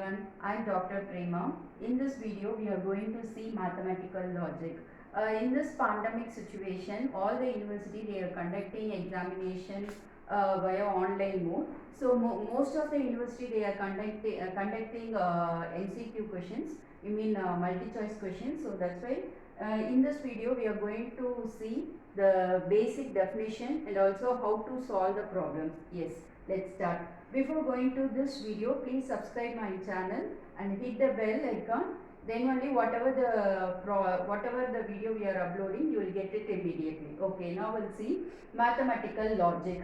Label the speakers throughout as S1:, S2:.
S1: everyone, I am Dr. Prema. In this video, we are going to see mathematical logic. In this pandemic situation, all the university they are conducting examination via online mode. So most of the university they are conducting MCQ questions. You mean multi-choice questions. So that's why in this video we are going to see the basic definition and also how to solve the problem. Yes, let's start. Before going to this video, please subscribe my channel and hit the bell icon. Then only whatever the video we are uploading, you will get it immediately. Okay, now we'll see mathematical logic.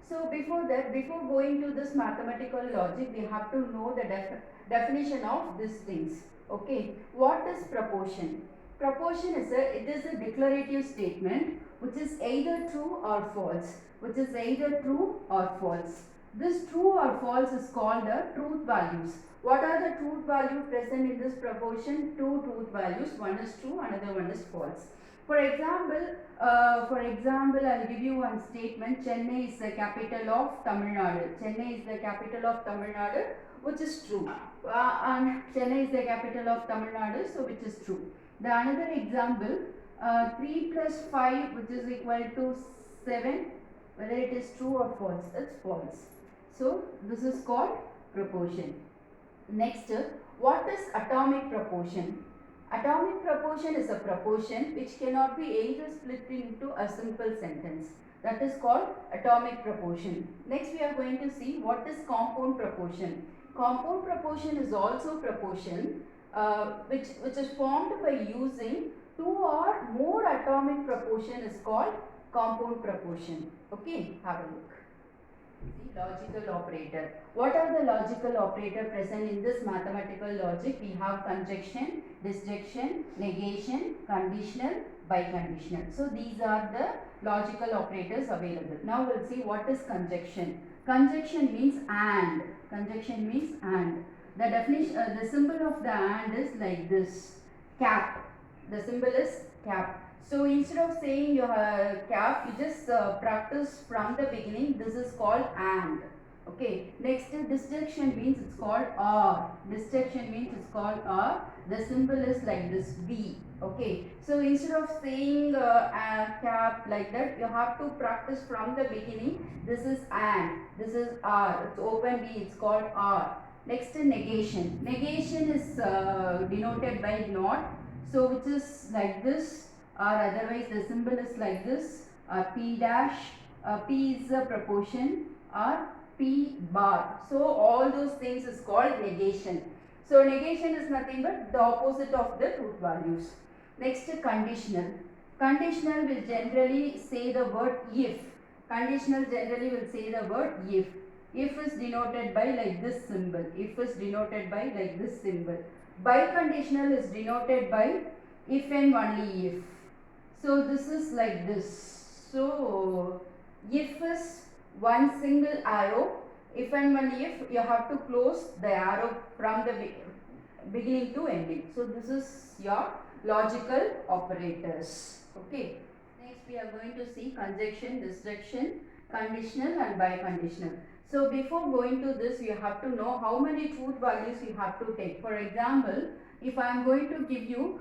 S1: So before that, before going to this mathematical logic, we have to know the definition of these things. Okay, what is proportion? Proportion is it is a declarative statement which is either true or false. Which is either true or false. This true or false is called the truth values. What are the truth values present in this proportion? Two truth values. One is true, another one is false. For example, I'll give you one statement. Chennai is the capital of Tamil Nadu. Chennai is the capital of Tamil Nadu, which is true. And Chennai is the capital of Tamil Nadu, so which is true. The another example, 3 plus 5, which is equal to 7. Whether it is true or false, it's false. So this is called proportion. Next, what is atomic proportion? Atomic proportion is a proportion which cannot be either split into a simple sentence. That is called atomic proportion. Next we are going to see what is compound proportion. Compound proportion is also proportion which is formed by using two or more atomic proportion is called compound proportion. Okay, have a look. See, logical operator. What are the logical operator present in this mathematical logic? We have conjunction, disjunction, negation, conditional, biconditional. So these are the logical operators available. Now we'll see what is conjunction. Conjunction means and. Conjunction means and. The definition, the symbol of the and is like this. Cap. The symbol is cap. So instead of saying your cap, you just practice from the beginning. This is called and. Okay. Next, disjunction means it's called or. Disjunction means it's called or. The symbol is like this V. Okay. So instead of saying cap like that, you have to practice from the beginning. This is and. This is R. It's open V. It's called R. Next, negation. Negation is denoted by not. So which is like this. Or otherwise the symbol is like this, P dash, P is a proportion or P bar. So all those things is called negation. So negation is nothing but the opposite of the truth values. Next, conditional. Conditional will generally say the word if. Conditional generally will say the word if. If is denoted by like this symbol. If is denoted by like this symbol. Biconditional is denoted by if and only if. So this is like this. So if is one single arrow, if and only if, you have to close the arrow from the beginning to ending. So this is your logical operators. Okay. Next we are going to see conjunction, disjunction, conditional and biconditional. So before going to this, you have to know how many truth values you have to take. For example, if I am going to give you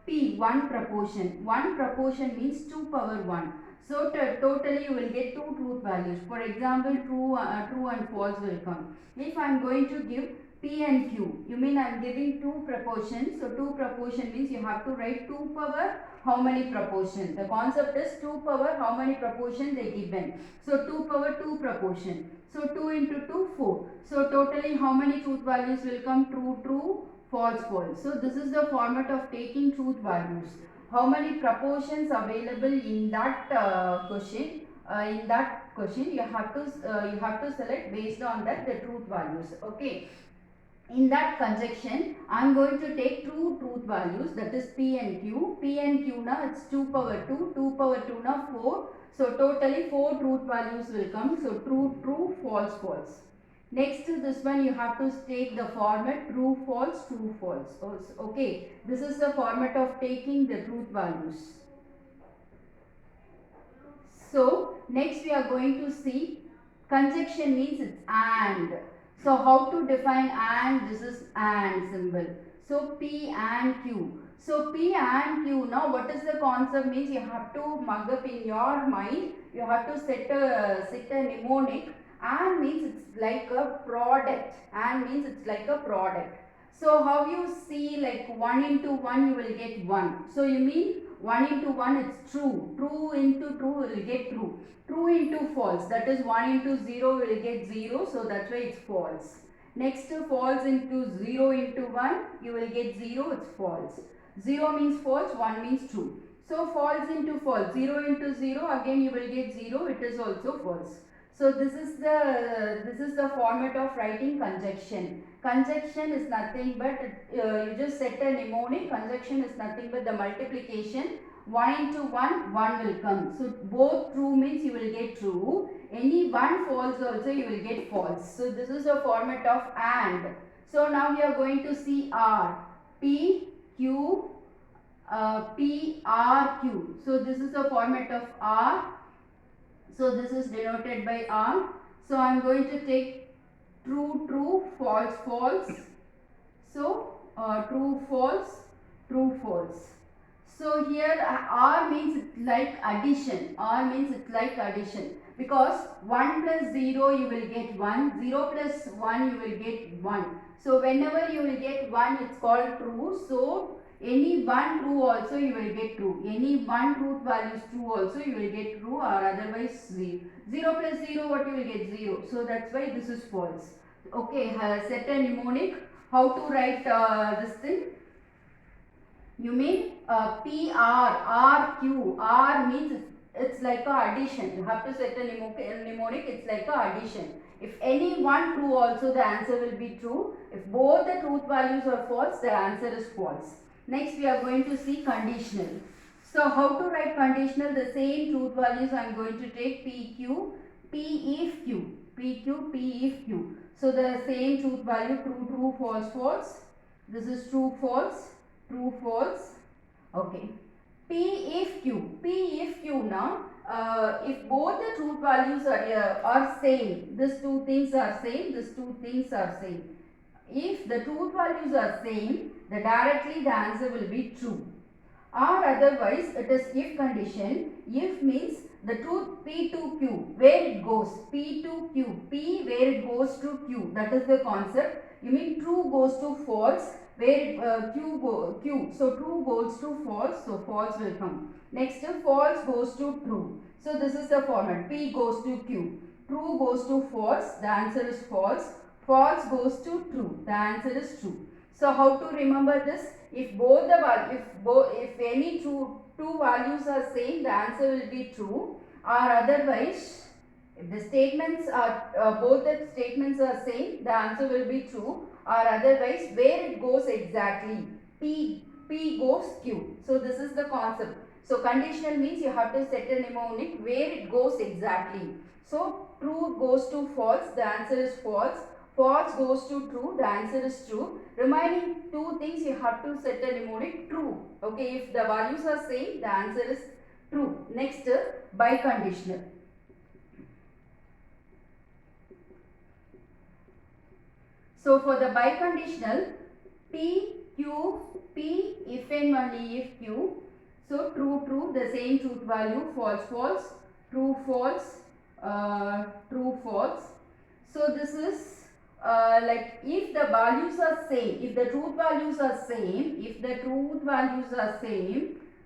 S1: P, one proportion. One proportion means 2 power 1. So totally you will get two truth values. For example, true and false will come. If I am going to give P and Q, you mean I am giving two proportions. So 2 proportion means you have to write 2 power how many proportion. The concept is 2 power how many proportion they given. So 2 power 2 proportion. So 2 into 2, 4. So totally how many truth values will come? True, true, false, false. So this is the format of taking truth values. How many proportions available in that question? You have to select based on that the truth values. Okay. In that conjunction, I am going to take two truth values, that is P and Q. P and Q now it's 2 power 2, 2 power 2 now 4. So totally 4 truth values will come. So true, true, false, false. Next to this one you have to take the format true, false, true, false. Okay, this is the format of taking the truth values. So next we are going to see conjunction means it's and. So how to define and? This is and symbol. So P and Q. So P and Q. Now what is the concept means? You have to mug up in your mind. You have to set a mnemonic. And means it's like a product. And means it's like a product. So how you see, like 1 into 1 you will get 1. So you mean 1 into 1 it's true. True into true will get true. True into false, that is 1 into 0 will get 0, so that's why it's false. Next, false into 0 into 1 you will get 0, it's false. 0 means false, 1 means true. So false into false, 0 into 0 again you will get 0, it is also false. So this is the format of writing conjunction. Conjunction is nothing but you just set a mnemonic. Conjunction is nothing but the multiplication. 1 into 1, 1 will come. So both true means you will get true. Any one false also you will get false. So this is the format of and. So now we are going to see R. P, Q, P, R, Q. So this is the format of R. So this is denoted by R. So I am going to take true, true, false, false. So true, false, true, false. So here R means it's like addition. R means it's like addition. Because 1 plus 0 you will get 1. 0 plus 1 you will get 1. So whenever you will get 1 it's called true. So any one true also you will get true. Any one truth value is true also you will get true, or otherwise 0. 0 plus 0 what you will get 0. So that's why this is false. Okay, set a mnemonic. How to write this thing? You mean P R R Q. R means it's like a addition. You have to set a mnemonic. It's like a addition. If any one true also the answer will be true. If both the truth values are false, the answer is false. Next we are going to see conditional. So how to write conditional? The same truth values I am going to take P Q, P if Q, P Q, P if Q. So the same truth value true, true, false, false. This is true, false, true, false. Okay. P if Q, P if Q now. If both the truth values are same, these two things are same, these two things are same. If the truth values are same, then directly the answer will be true. Or otherwise, it is if condition. If means the truth P to Q, where it goes, P to Q, P where it goes to Q, that is the concept. You mean true goes to false, where Q, so true goes to false, so false will come. Next, false goes to true. So this is the format, P goes to Q, true goes to false, the answer is false. False goes to true, the answer is true. So how to remember this? If both the if any two values are same, the answer will be true. Or otherwise, if the statements are both the statements are same, the answer will be true. Or otherwise, where it goes exactly, P goes Q. So this is the concept. So conditional means you have to set a mnemonic where it goes exactly. So true goes to false, the answer is false. False goes to true, the answer is true. Remaining two things you have to set a mnemonic true. Okay, if the values are same, the answer is true. Next, biconditional. So for the biconditional, P, Q, P if and only if Q. So true, true, the same truth value, false, false, true, false, true, false. So this is like if the values are same, if the truth values are same,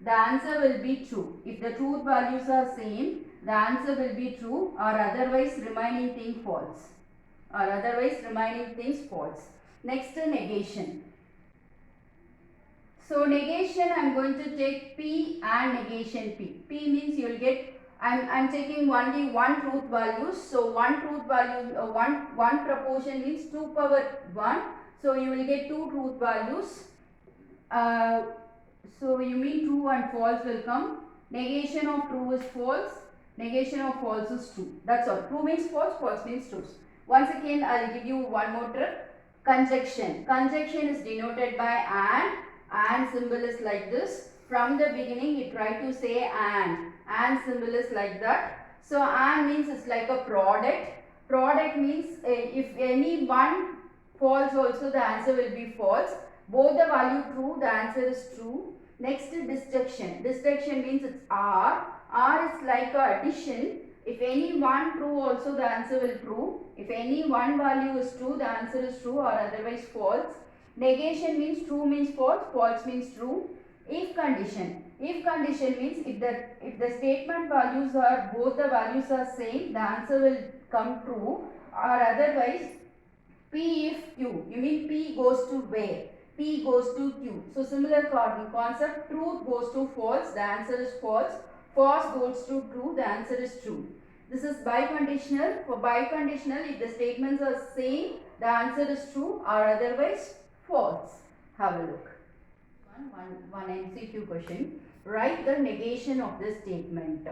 S1: the answer will be true. If the truth values are same, the answer will be true, or otherwise remaining thing false. Next, negation. So negation, I am going to take P and negation P. P means you will get, I am taking only one truth value. So one truth value, one proportion means 2 power 1. So you will get two truth values. So you mean true and false will come. Negation of true is false. Negation of false is true. That's all. True means false, false means true. Once again, I will give you one more trick. Conjunction. Conjunction is denoted by and. And symbol is like this. From the beginning, you try to say and symbol is like that. So and means it's like a product. Product means if any one false also the answer will be false. Both the value true, the answer is true. Next is disjunction. Disjunction means it's R. R is like a addition. If any one true also the answer will true. If any one value is true, the answer is true or otherwise false. Negation means true means false, false means true. If condition. If condition means if the statement values are both the values are same, the answer will come true or otherwise P if Q. You mean P goes to where? P goes to Q. So similar concept, truth goes to false, the answer is false. False goes to true, the answer is true. This is biconditional. For biconditional, if the statements are same, the answer is true or otherwise false. Have a look. One MCQ question. Write the negation of this statement.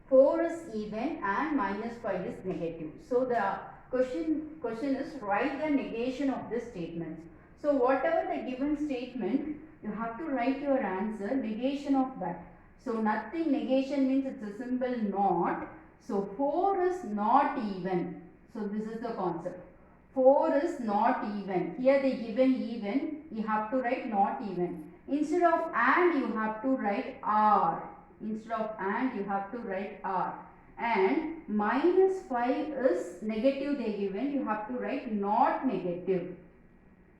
S1: 4 is even and -5 is negative. So the question is write the negation of this statement. So whatever the given statement, you have to write your answer, negation of that. So nothing, negation means it's a simple not. So 4 is not even. So this is the concept. 4 is not even. Here they given even, you have to write not even. Instead of and, you have to write are. Instead of and, you have to write are. And -5 is negative they given, you have to write not negative.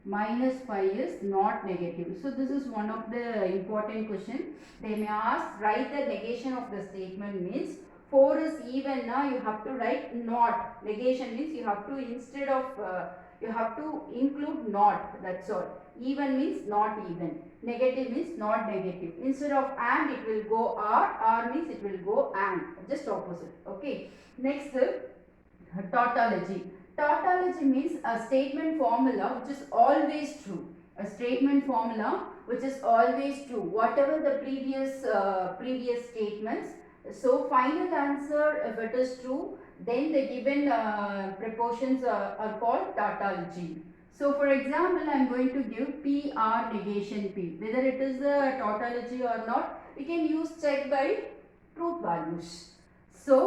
S1: -5 is not negative. So this is one of the important question. They may ask, write the negation of the statement means 4 is even, now you have to write not. Negation means you have to, instead of you have to include not, that's all. Even means not even. Negative means not negative. Instead of and, it will go are means it will go and. Just opposite. Okay. Next, tautology. Tautology means a statement formula which is always true. A statement formula which is always true. Whatever the previous statements. So final answer, if it is true, then the given proportions are called tautology. So for example, I am going to give PR negation P. Whether it is a tautology or not, we can use check by truth values. So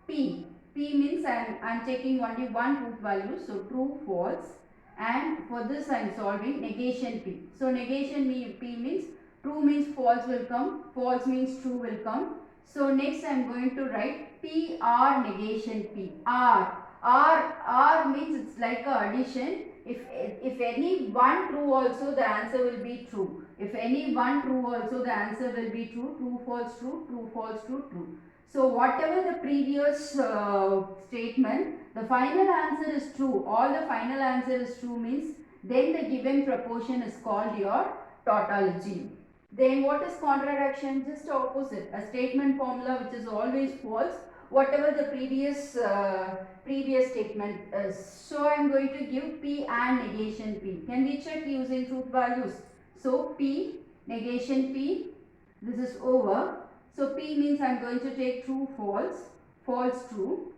S1: P means I am taking only one truth value. So true, false. And for this I am solving negation P. So negation P means true means false will come, false means true will come. So next I am going to write PR negation P. R means it's like a addition. If any one true also, the answer will be true. If any one true also, the answer will be true. True, false, true, true, false, true, true. So whatever the previous statement, the final answer is true. All the final answer is true means then the given proportion is called your tautology. Then what is contradiction? Just opposite. A statement formula which is always false. Whatever the previous statement is. So I am going to give P and negation P. Can we check using truth values? So P, negation P, this is over. So P means I am going to take true, false, false, true.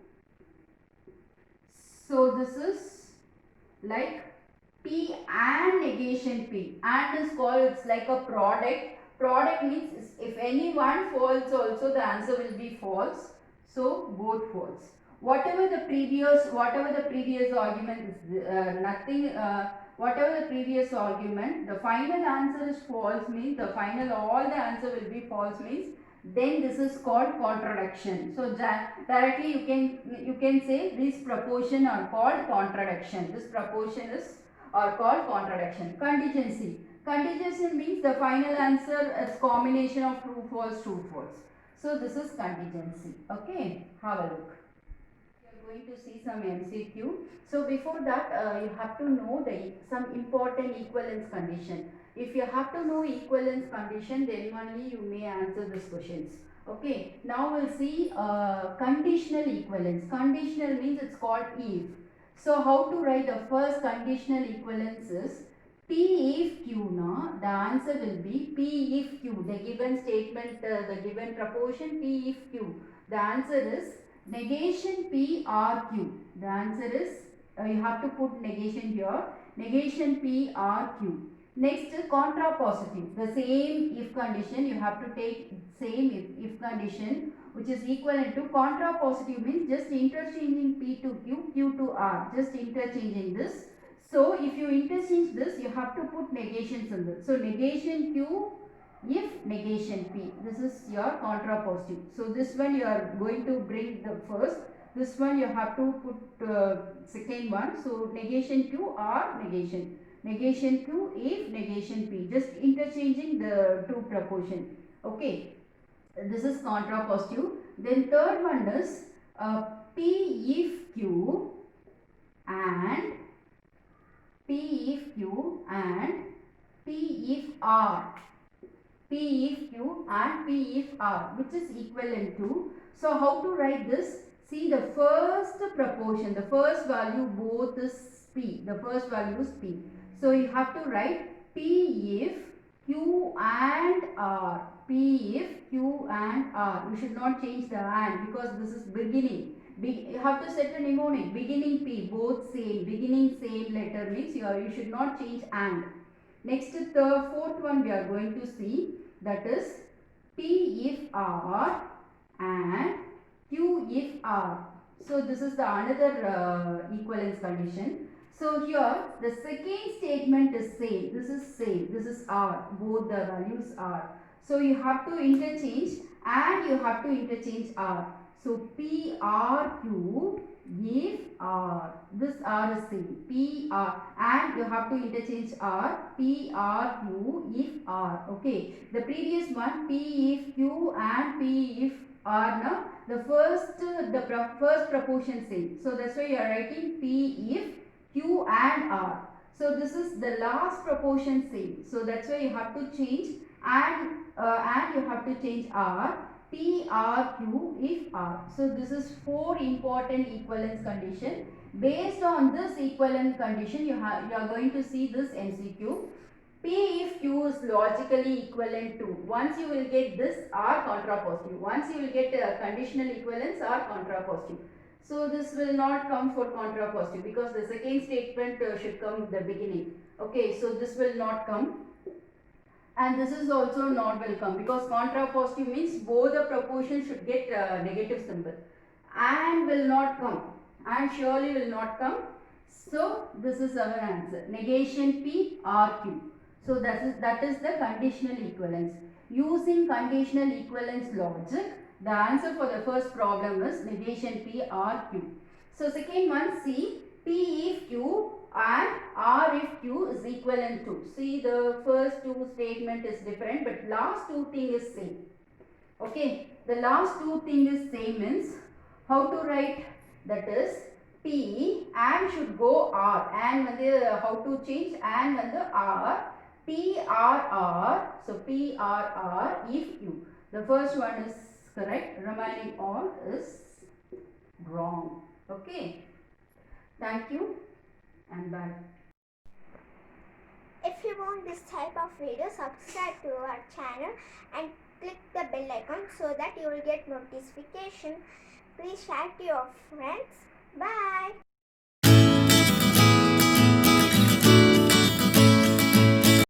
S1: So this is like P and negation P. And is called, it's like a product. Product means if any one false also, the answer will be false. So both false. Whatever the previous argument is whatever the previous argument, the final answer is false means the final all the answer will be false means then this is called contradiction. So directly you can say these proportion are called contradiction. This proportion is are called contradiction. Contingency. Contingency means the final answer is combination of true, false, true, false. So this is contingency. Okay, have a look. We are going to see some MCQ. So before that, you have to know some important equivalence condition. If you have to know equivalence condition, then only you may answer these questions. Okay, now we'll see conditional equivalence. Conditional means it's called if. So how to write the first conditional equivalence is P if Q na, the answer will be P if Q. The given statement, the given proportion P if Q. The answer is negation P R Q. The answer is, you have to put negation here. Negation P R Q. Next, contrapositive. The same if condition, you have to take same if condition. which is equivalent to contrapositive means just interchanging P to Q, Q to R, just interchanging this. So if you interchange this, you have to put negation symbol. So negation Q if negation P. This is your contrapositive. So this one you are going to bring the first. This one you have to put second one. So negation Q or negation. Negation Q if negation P. Just interchanging the two proportion. Okay. This is contrapositive. Then third one is P if Q and P if Q and P if R. P if Q and P if R, which is equivalent to. So how to write this? See, the first proportion, the first value both is P. The first value is P. So you have to write P if Q and R. P if Q and R. You should not change the and because this is beginning. You have to set a mnemonic. Beginning P, both same. Beginning same letter means you should not change and. Next, the fourth one we are going to see, that is P if R and Q if R. So this is the another equivalence condition. So here the second statement is same. This is same. This is R. Both the values are. So you have to interchange and you have to interchange R. So P R Q if R. This R is same. P R and you have to interchange R. P R Q if R. Okay. The previous one P if Q and P if R. Now the first proportion same. So that's why you are writing P if Q and R. So this is the last proportion same. So that's why you have to change and you have to change R. P R Q if R. So this is 4 important equivalence condition. Based on this equivalent condition, you are going to see this MCQ. P if Q is logically equivalent to. Once you will get this R contrapositive. Once you will get conditional equivalence R contrapositive. So this will not come for contrapositive because the second statement should come the beginning. Okay, so this will not come. And this is also not welcome because contrapositive means both the proportion should get negative symbol. And will not come. And surely will not come. So this is our answer. Negation P R Q. So that is the conditional equivalence. Using conditional equivalence logic, the answer for the first problem is negation P R Q. So second one, C, P if Q and R if Q is equivalent to. See, the first two statement is different but last two thing is same. Okay, the last two thing is same means how to write, that is P and should go R and how to change and R. P R R. So P R R if Q. The first one is correct. Remaining all is wrong. Okay. Thank you and bye.
S2: If you want this type of video, subscribe to our channel and click the bell icon so that you will get notification. Please share to your friends. Bye.